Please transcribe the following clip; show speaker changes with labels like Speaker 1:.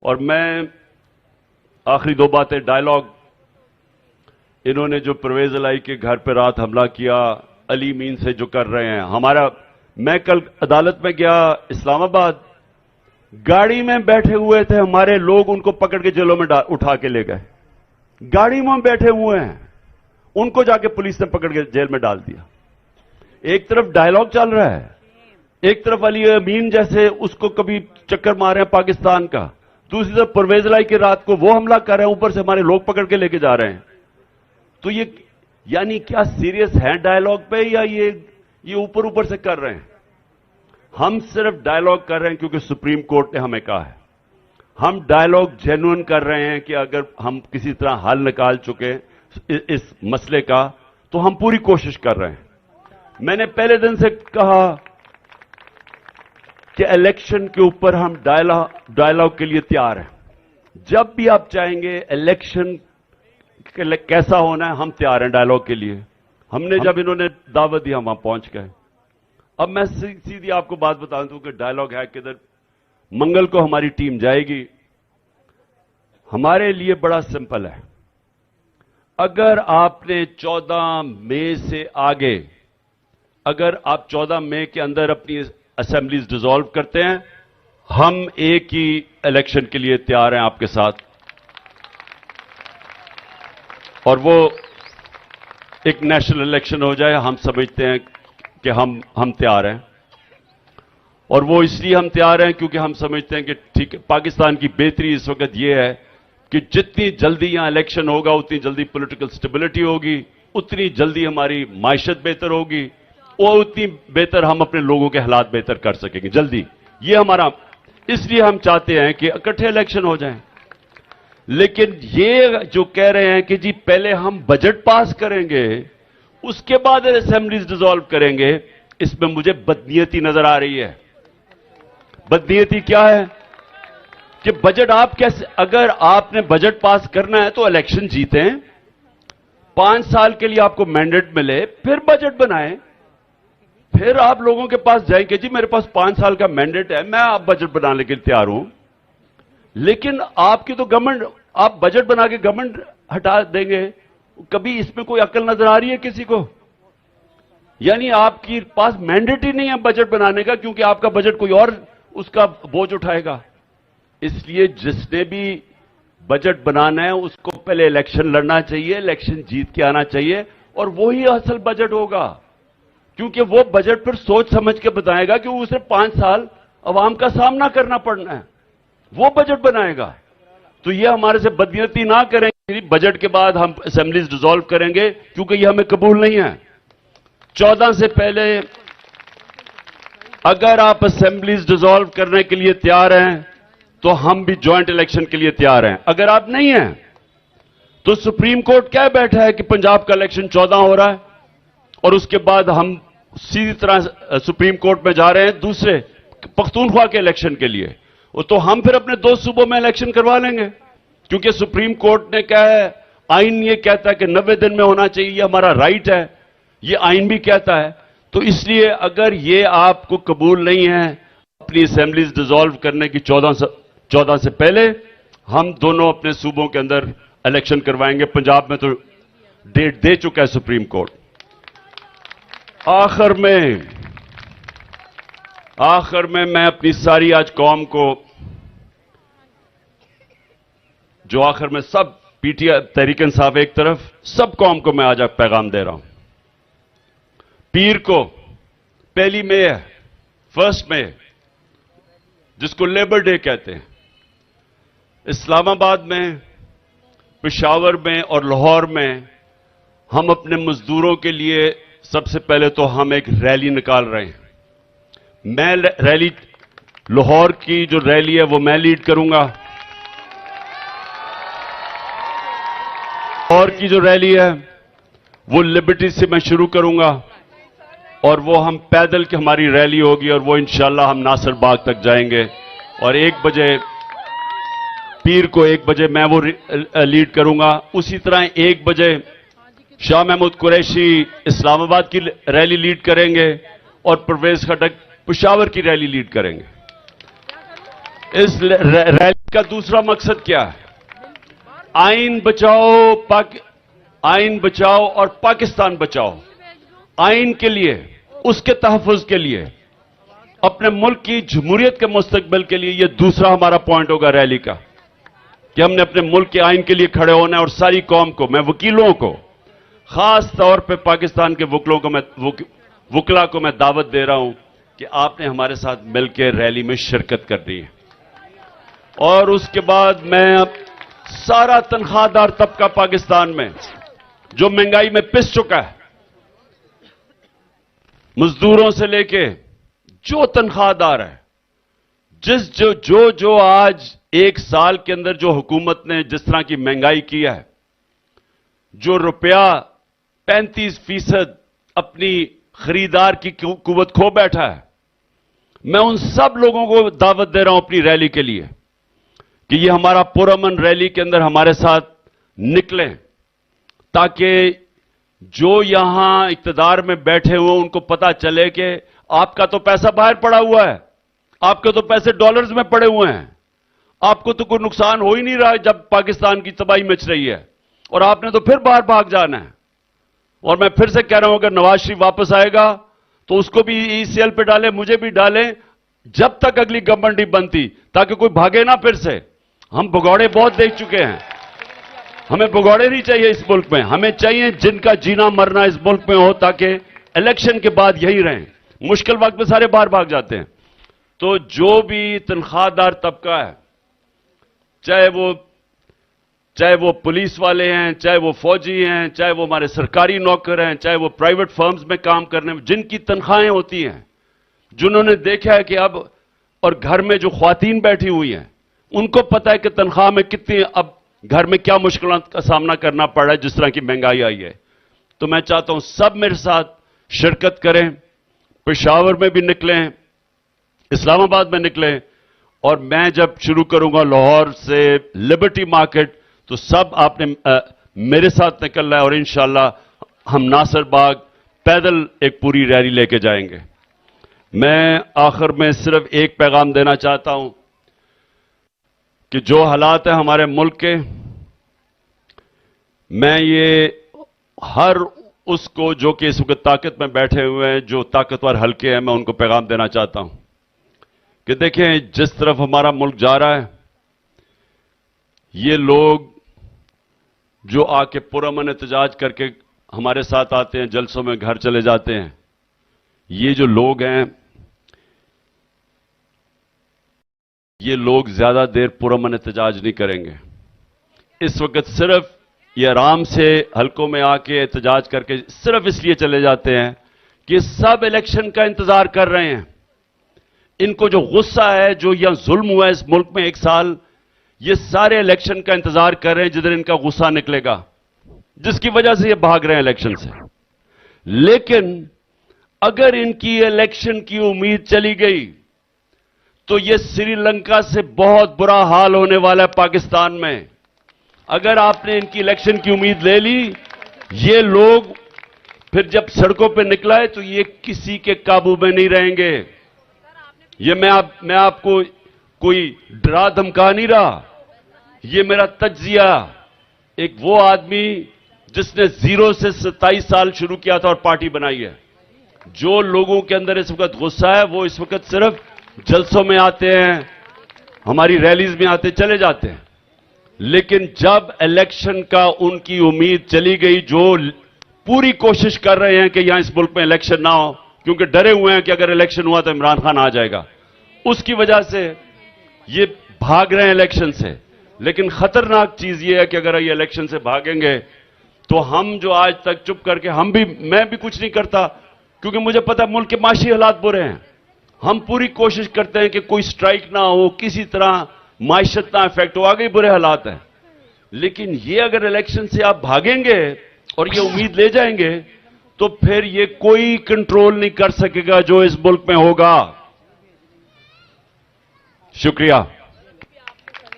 Speaker 1: और मैं आखिरी दो बातें, डायलॉग, इन्होंने जो परवेज इलाही के घर पर रात हमला किया, अली मीन से जो कर रहे हैं, मैं कल अदालत में गया इस्लामाबाद, गाड़ी में बैठे हुए थे हमारे लोग, उनको पकड़ के जेलों में उठा के ले गए। गाड़ी में बैठे हुए हैं, उनको जाके पुलिस ने पकड़ के जेल में डाल दिया। एक तरफ डायलॉग चल रहा है, एक तरफ अली अमीन जैसे उसको कभी चक्कर मारे हैं पाकिस्तान का, दूसरी तरफ परवेज इलाही की रात को वो हमला कर रहे हैं, ऊपर से हमारे लोग पकड़ के लेके जा रहे हैं। तो ये यानी क्या सीरियस है डायलॉग पे, या ये ऊपर ऊपर से कर रहे हैं? हम सिर्फ डायलॉग कर रहे हैं क्योंकि सुप्रीम कोर्ट ने हमें कहा है। हम डायलॉग जेन्युइन कर रहे हैं कि अगर हम किसी तरह हल निकाल चुके इस मसले का, तो हम पूरी कोशिश कर रहे हैं। मैंने पहले दिन से कहा कि इलेक्शन के ऊपर हम डायलॉग के लिए तैयार हैं। जब भी आप चाहेंगे इलेक्शन कैसा होना है, हम तैयार हैं डायलॉग के लिए। हमने जब इन्होंने दावत दी, हम वहां पहुंच गए। अब मैं सीधी आपको बात बता दूं कि डायलॉग है किधर। मंगल को हमारी टीम जाएगी। हमारे लिए बड़ा सिंपल है, अगर आपने 14 मई से आगे, अगर आप 14 मई के अंदर अपनी असेंबलीज डिसॉल्व करते हैं, हम एक ही इलेक्शन के लिए तैयार हैं आपके साथ। और वो एक नेशनल इलेक्शन हो जाए, हम समझते हैं कि हम तैयार हैं। और वो इसलिए हम तैयार हैं क्योंकि हम समझते हैं कि ठीक है, पाकिस्तान की बेहतरी इस वक्त ये है कि जितनी जल्दी यहां इलेक्शन होगा, उतनी जल्दी पॉलिटिकल स्टेबिलिटी होगी, उतनी जल्दी हमारी मायशत बेहतर होगी, और उतनी बेहतर हम अपने लोगों के हालात बेहतर कर सकेंगे जल्दी। ये हमारा, इसलिए हम चाहते हैं कि इकट्ठे इलेक्शन हो जाएं। लेकिन ये जो कह रहे हैं कि जी पहले हम बजट पास करेंगे, उसके बाद असेंबलीज डिसॉल्व करेंगे, इसमें मुझे बदनीयती नजर आ रही है। बदनीयती क्या है कि बजट आप कैसे, अगर आपने बजट पास करना है तो इलेक्शन जीतें, 5 साल के लिए आपको मैंडेट मिले, फिर बजट बनाएं, फिर आप लोगों के पास जाएंगे, जी मेरे पास 5 साल का मैंडेट है, मैं आप बजट बनाने के लिए तैयार हूं। लेकिन आपकी तो गवर्नमेंट, आप बजट बना के गवर्नमेंट हटा देंगे, कभी इसमें कोई अकल नजर आ रही है किसी को? यानी आपके पास मैंडेट ही नहीं है बजट बनाने का, क्योंकि आपका बजट कोई और उसका बोझ उठाएगा। इसलिए जिसने भी बजट बनाना है उसको पहले इलेक्शन लड़ना चाहिए, इलेक्शन जीत के आना चाहिए, और वो ही असल बजट होगा। क्योंकि वो बजट फिर सोच समझ के बताएगा कि उसे 5 साल अवाम का सामना करना पड़ना है, वो बजट बनाएगा। तो ये हमारे से बदनीयती ना करेंगे, बजट के बाद हम असेंबलीज डिसॉल्व करेंगे, क्योंकि ये हमें कबूल नहीं है। 14 से पहले अगर आप असेंबलीज डिसॉल्व करने के लिए तैयार हैं, तो हम भी ज्वाइंट इलेक्शन के लिए तैयार हैं। अगर आप नहीं हैं, तो सुप्रीम कोर्ट क्या बैठा है कि पंजाब का इलेक्शन 14 हो रहा है, और उसके बाद हम सीधी तरह सुप्रीम कोर्ट में जा रहे हैं दूसरे पख्तूनख्वा के इलेक्शन के लिए। तो हम फिर अपने 2 सूबों में इलेक्शन करवा लेंगे, क्योंकि सुप्रीम कोर्ट ने क्या है, आइन ये कहता है कि 90 दिन में होना चाहिए, ये हमारा राइट है, ये आइन भी कहता है। तो इसलिए अगर ये आपको कबूल नहीं है अपनी असेंबलीज डिसॉल्व करने की 14 से पहले, हम दोनों अपने सूबों के अंदर इलेक्शन करवाएंगे। पंजाब में तो डेट दे चुका है सुप्रीम कोर्ट। आखिर में मैं अपनी सारी आज कौम को, जो आखिर में सब पीटीआई तहरीक इंसाफ एक तरफ, सब कौम को मैं आज पैगाम दे रहा हूं। पीर को 1 मई है, 1 मई, जिसको लेबर डे कहते हैं, इस्लामाबाद में, पेशावर में और लाहौर में हम अपने मजदूरों के लिए सबसे पहले तो हम एक रैली निकाल रहे हैं। मैं रैली, लाहौर की जो रैली है वो मैं लीड करूंगा। लाहौर की जो रैली है वो लिबर्टी से मैं शुरू करूंगा, और वो हम पैदल की हमारी रैली होगी, और वो इंशाल्लाह हम नासिर बाग तक जाएंगे। और 1 बजे, पीर को 1 बजे मैं वो लीड करूंगा। उसी तरह 1 बजे शाह महमूद कुरैशी इस्लामाबाद की रैली लीड करेंगे, और परवेज खटक पेशावर की रैली लीड करेंगे। इस रैली इसका दूसरा मकसद क्या है? आइन बचाओ और पाकिस्तान बचाओ। आइन के लिए, उसके तहफ़्फ़ुज़ के लिए, अपने मुल्क की जमहूरियत के मुस्तकबिल के लिए यह दूसरा हमारा पॉइंट होगा रैली का, कि हमने अपने मुल्क के आइन के लिए खड़े होना है। और सारी कौम को, मैं वकीलों को, खास तौर पे पाकिस्तान के वकला को मैं दावत दे रहा हूं कि आपने हमारे साथ मिलकर रैली में शिरकत करनी है। और उसके बाद मैं अब सारा तनख्वाहदार तबका पाकिस्तान में जो महंगाई में पिस चुका है, मजदूरों से लेके जो तनख्वाहदार है, जो आज एक साल के अंदर जो हुकूमत ने जिस तरह की महंगाई की है, जो रुपया 35% अपनी खरीदार की कुव्वत खो बैठा है, मैं उन सब लोगों को दावत दे रहा हूं अपनी रैली के लिए कि ये हमारा पुरअमन रैली के अंदर हमारे साथ निकलें, ताकि जो यहां इक्तदार में बैठे हुए उनको पता चले कि आपका तो पैसा बाहर पड़ा हुआ है, आपके तो पैसे डॉलर्स में पड़े हुए हैं, आपको तो कोई नुकसान हो ही नहीं रहा है जब पाकिस्तान की तबाही मच रही है, और आपने तो फिर बाहर भाग जाना है। और मैं फिर से कह रहा हूं, अगर नवाज शरीफ वापस आएगा तो उसको भी ईसीएल पे डालें, मुझे भी डालें, जब तक अगली गवर्नमेंट नहीं बनती, ताकि कोई भागे ना फिर से। हम भगौड़े बहुत देख चुके हैं, हमें भगौड़े नहीं चाहिए इस मुल्क में। हमें चाहिए जिनका जीना मरना इस मुल्क में हो, ताकि इलेक्शन के बाद यही रहें। मुश्किल वक्त में सारे बाहर भाग जाते हैं। तो जो भी तनख्वाहदार तबका है, चाहे वो पुलिस वाले हैं, चाहे वो फौजी हैं, चाहे वो हमारे सरकारी नौकर हैं, चाहे वो प्राइवेट फर्म्स में काम करने में जिनकी तनख्वाहें होती हैं, जिन्होंने देखा है कि अब, और घर में जो ख्वातीन बैठी हुई हैं, उनको पता है कि तनख्वाह में कितनी, अब घर में क्या मुश्किलों का सामना करना पड़ रहा है जिस तरह की महंगाई आई है। तो मैं चाहता हूं सब मेरे साथ शिरकत करें, पेशावर में भी निकलें, इस्लामाबाद में निकलें, और मैं जब शुरू करूंगा लाहौर से लिबर्टी मार्केट, तो सब आपने मेरे साथ निकलना है, और इंशाअल्लाह हम नासिर बाग पैदल एक पूरी रैली लेके जाएंगे। मैं आखिर में सिर्फ एक पैगाम देना चाहता हूं कि जो हालात है हमारे मुल्क के, मैं ये हर उसको जो कि इस वक्त ताकत में बैठे हुए हैं, जो ताकतवर हल्के हैं, मैं उनको पैगाम देना चाहता हूं कि देखें, जिस तरफ हमारा मुल्क जा रहा है, ये लोग जो आके पुरअमन एहतजाज करके हमारे साथ आते हैं, जलसों में घर चले जाते हैं, ये जो लोग हैं, ये लोग ज्यादा देर पुरअमन एहतजाज नहीं करेंगे। इस वक्त सिर्फ ये आराम से हलकों में आके एहतजाज करके सिर्फ इसलिए चले जाते हैं कि सब इलेक्शन का इंतजार कर रहे हैं। इनको जो गुस्सा है, जो यहां जुल्म हुआ है इस मुल्क में एक साल, ये सारे इलेक्शन का इंतजार कर रहे हैं जिधर इनका गुस्सा निकलेगा, जिसकी वजह से ये भाग रहे हैं इलेक्शन से। लेकिन अगर इनकी इलेक्शन की उम्मीद चली गई तो ये श्रीलंका से बहुत बुरा हाल होने वाला है पाकिस्तान में। अगर आपने इनकी इलेक्शन की उम्मीद ले ली, ये लोग फिर जब सड़कों पे निकला है तो ये किसी के काबू में नहीं रहेंगे। ये मैं आपको कोई डरा धमका नहीं रहा, ये मेरा तज्जिया, एक वो आदमी जिसने 0 से 27 साल शुरू किया था और पार्टी बनाई है। जो लोगों के अंदर इस वक्त गुस्सा है, वो इस वक्त सिर्फ जलसों में आते हैं, हमारी रैलीज में आते चले जाते हैं। लेकिन जब इलेक्शन का उनकी उम्मीद चली गई, जो पूरी कोशिश कर रहे हैं कि यहां इस मुल्क में इलेक्शन ना हो, क्योंकि डरे हुए हैं कि अगर इलेक्शन हुआ तो इमरान खान आ जाएगा, उसकी वजह से ये भाग रहे हैं इलेक्शन से। लेकिन खतरनाक चीज ये है कि अगर ये इलेक्शन से भागेंगे तो हम जो आज तक चुप करके, मैं भी कुछ नहीं करता, क्योंकि मुझे पता है मुल्क के माशी हालात बुरे हैं। हम पूरी कोशिश करते हैं कि कोई स्ट्राइक ना हो, किसी तरह माइशत ना इफेक्ट हो, आगे बुरे हालात हैं। लेकिन ये अगर इलेक्शन से आप भागेंगे और ये उम्मीद ले जाएंगे, तो फिर ये कोई कंट्रोल नहीं कर सकेगा जो इस मुल्क में होगा। शुक्रिया।